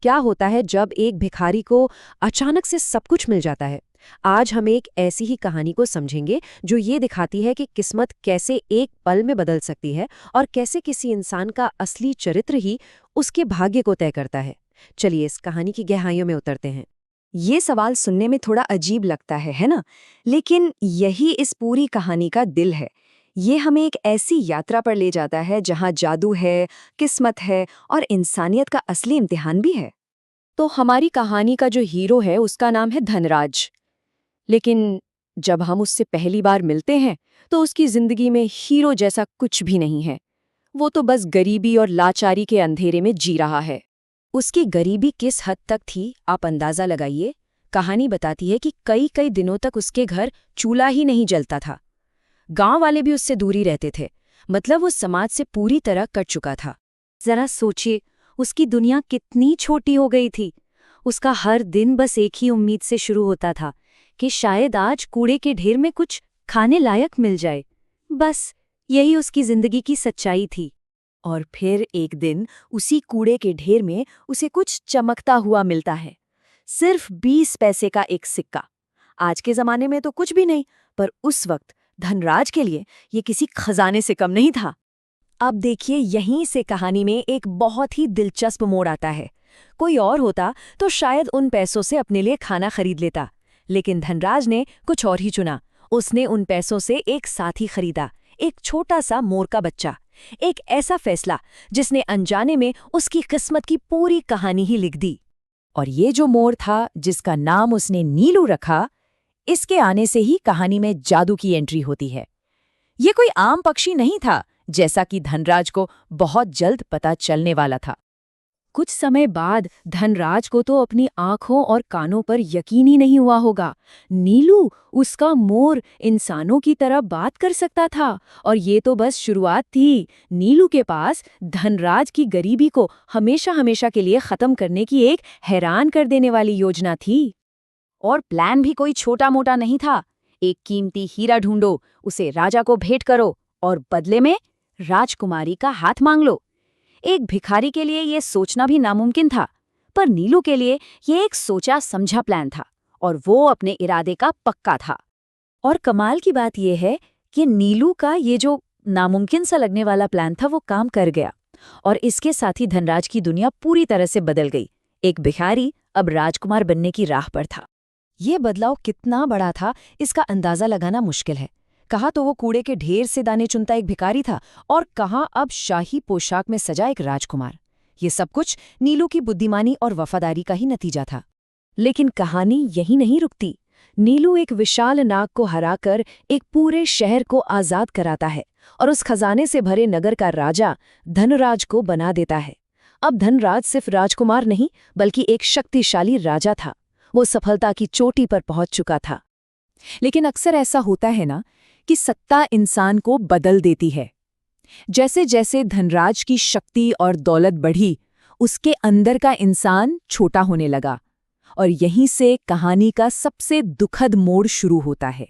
क्या होता है जब एक भिखारी को अचानक से सब कुछ मिल जाता है। आज हम एक ऐसी ही कहानी को समझेंगे जो ये दिखाती है कि किस्मत कैसे एक पल में बदल सकती है और कैसे किसी इंसान का असली चरित्र ही उसके भाग्य को तय करता है। चलिए इस कहानी की गहराइयों में उतरते हैं। ये सवाल सुनने में थोड़ा अजीब लगता है ना? लेकिन यही इस पूरी कहानी का दिल है। ये हमें एक ऐसी यात्रा पर ले जाता है जहाँ जादू है, किस्मत है और इंसानियत का असली इम्तिहान भी है। तो हमारी कहानी का जो हीरो है उसका नाम है धनराज। लेकिन जब हम उससे पहली बार मिलते हैं तो उसकी जिंदगी में हीरो जैसा कुछ भी नहीं है। वो तो बस गरीबी और लाचारी के अंधेरे में जी रहा है। उसकी गरीबी किस हद तक थी आप अंदाजा लगाइए। कहानी बताती है कि कई कई दिनों तक उसके घर चूल्हा ही नहीं जलता था। गांव वाले भी उससे दूरी रहते थे। मतलब वो समाज से पूरी तरह कट चुका था। जरा सोचिए, उसकी दुनिया कितनी छोटी हो गई थी। उसका हर दिन बस एक ही उम्मीद से शुरू होता था कि शायद आज कूड़े के ढेर में कुछ खाने लायक मिल जाए। बस यही उसकी जिंदगी की सच्चाई थी। और फिर एक दिन उसी कूड़े के ढेर में उसे कुछ चमकता हुआ मिलता है। सिर्फ 20 पैसे का एक सिक्का। आज के जमाने में तो कुछ भी नहीं, पर उस वक्त धनराज के लिए ये किसी खजाने से कम नहीं था। अब देखिए, यहीं से कहानी में एक बहुत ही दिलचस्प मोड़ आता है। कोई और होता तो शायद उन पैसों से अपने लिए खाना खरीद लेता, लेकिन धनराज ने कुछ और ही चुना। उसने उन पैसों से एक साथी खरीदा, एक छोटा सा मोर का बच्चा। एक ऐसा फैसला जिसने अनजाने में उसकी किस्मत की पूरी कहानी ही लिख दी। और ये जो मोर था, जिसका नाम उसने नीलू रखा, इसके आने से ही कहानी में जादू की एंट्री होती है। ये कोई आम पक्षी नहीं था, जैसा कि धनराज को बहुत जल्द पता चलने वाला था। कुछ समय बाद धनराज को तो अपनी आंखों और कानों पर यकीन ही नहीं हुआ होगा। नीलू, उसका मोर, इंसानों की तरह बात कर सकता था। और ये तो बस शुरुआत थी। नीलू के पास धनराज की गरीबी को हमेशा हमेशा के लिए खत्म करने की एक हैरान कर देने वाली योजना थी। और प्लान भी कोई छोटा मोटा नहीं था। एक कीमती हीरा ढूंढो, उसे राजा को भेंट करो और बदले में राजकुमारी का हाथ मांग लो। एक भिखारी के लिए यह सोचना भी नामुमकिन था, पर नीलू के लिए यह एक सोचा समझा प्लान था और वो अपने इरादे का पक्का था। और कमाल की बात यह है कि नीलू का ये जो नामुमकिन सा लगने वाला प्लान था वो काम कर गया, और इसके साथ ही धनराज की दुनिया पूरी तरह से बदल गई। एक भिखारी अब राजकुमार बनने की राह पर था। ये बदलाव कितना बड़ा था, इसका अंदाजा लगाना मुश्किल है। कहाँ तो वो कूड़े के ढेर से दाने चुनता एक भिखारी था, और कहाँ अब शाही पोशाक में सजा एक राजकुमार। ये सब कुछ नीलू की बुद्धिमानी और वफादारी का ही नतीजा था। लेकिन कहानी यहीं नहीं रुकती। नीलू एक विशाल नाग को हराकर एक पूरे शहर को आजाद कराता है और उस खजाने से भरे नगर का राजा धनराज को बना देता है। अब धनराज सिर्फ राजकुमार नहीं, बल्कि एक शक्तिशाली राजा था। वो सफलता की चोटी पर पहुंच चुका था। लेकिन अक्सर ऐसा होता है ना कि सत्ता इंसान को बदल देती है। जैसे जैसे धनराज की शक्ति और दौलत बढ़ी, उसके अंदर का इंसान छोटा होने लगा, और यहीं से कहानी का सबसे दुखद मोड़ शुरू होता है।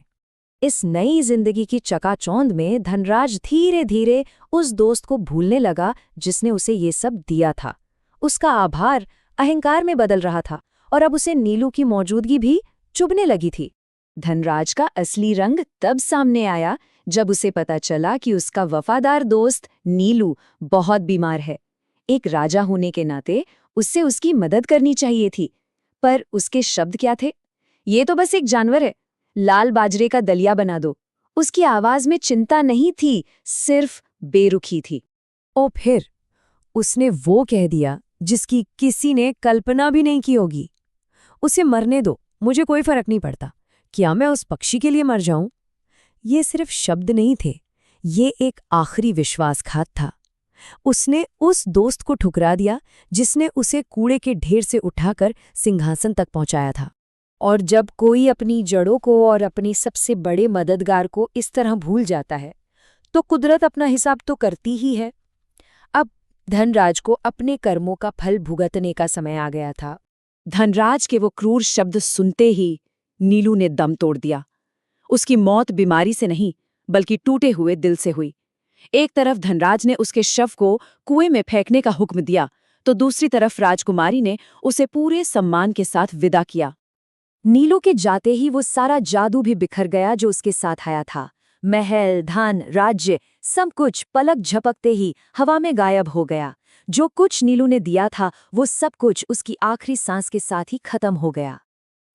इस नई जिंदगी की चकाचौंध में धनराज धीरे धीरे उस दोस्त को भूलने लगा जिसने उसे ये सब दिया था। उसका आभार अहंकार में बदल रहा था, और अब उसे नीलू की मौजूदगी भी चुभने लगी थी। धनराज का असली रंग तब सामने आया जब उसे पता चला कि उसका वफादार दोस्त नीलू बहुत बीमार है। एक राजा होने के नाते उससे उसकी मदद करनी चाहिए थी, पर उसके शब्द क्या थे? ये तो बस एक जानवर है, लाल बाजरे का दलिया बना दो। उसकी आवाज में चिंता नहीं थी, सिर्फ बेरुखी थी। और फिर उसने वो कह दिया जिसकी किसी ने कल्पना भी नहीं की होगी, उसे मरने दो, मुझे कोई फर्क नहीं पड़ता। क्या मैं उस पक्षी के लिए मर जाऊं? ये सिर्फ शब्द नहीं थे, ये एक आखिरी विश्वासघात था। उसने उस दोस्त को ठुकरा दिया जिसने उसे कूड़े के ढेर से उठाकर सिंहासन तक पहुंचाया था। और जब कोई अपनी जड़ों को और अपने सबसे बड़े मददगार को इस तरह भूल जाता है, तो कुदरत अपना हिसाब तो करती ही है। अब धनराज को अपने कर्मों का फल भुगतने का समय आ गया था। धनराज के वो क्रूर शब्द सुनते ही नीलू ने दम तोड़ दिया। उसकी मौत बीमारी से नहीं, बल्कि टूटे हुए दिल से हुई। एक तरफ धनराज ने उसके शव को कुएं में फेंकने का हुक्म दिया, तो दूसरी तरफ राजकुमारी ने उसे पूरे सम्मान के साथ विदा किया। नीलू के जाते ही वो सारा जादू भी बिखर गया जो उसके साथ आया था। महल, धन, राज्य, सब कुछ पलक झपकते ही हवा में गायब हो गया। जो कुछ नीलू ने दिया था वो सब कुछ उसकी आखिरी सांस के साथ ही खत्म हो गया।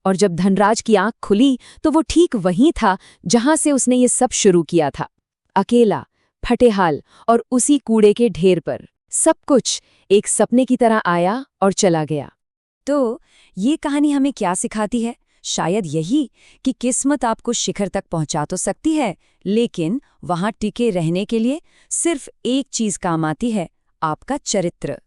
और जब धनराज की आंख खुली तो वो ठीक वहीं था जहां से उसने ये सब शुरू किया था, अकेला, फटेहाल और उसी कूड़े के ढेर पर। सब कुछ एक सपने की तरह आया और चला गया। तो ये कहानी हमें क्या सिखाती है? शायद यही कि किस्मत आपको शिखर तक पहुंचा तो सकती है, लेकिन वहां टिके रहने के लिए सिर्फ एक चीज काम आती है, आपका चरित्र।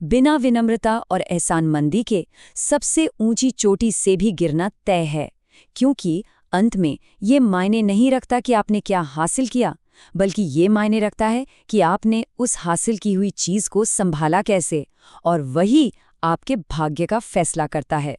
बिना विनम्रता और एहसानमंदी के सबसे ऊंची चोटी से भी गिरना तय है, क्योंकि अंत में ये मायने नहीं रखता कि आपने क्या हासिल किया, बल्कि ये मायने रखता है कि आपने उस हासिल की हुई चीज को संभाला कैसे, और वही आपके भाग्य का फैसला करता है।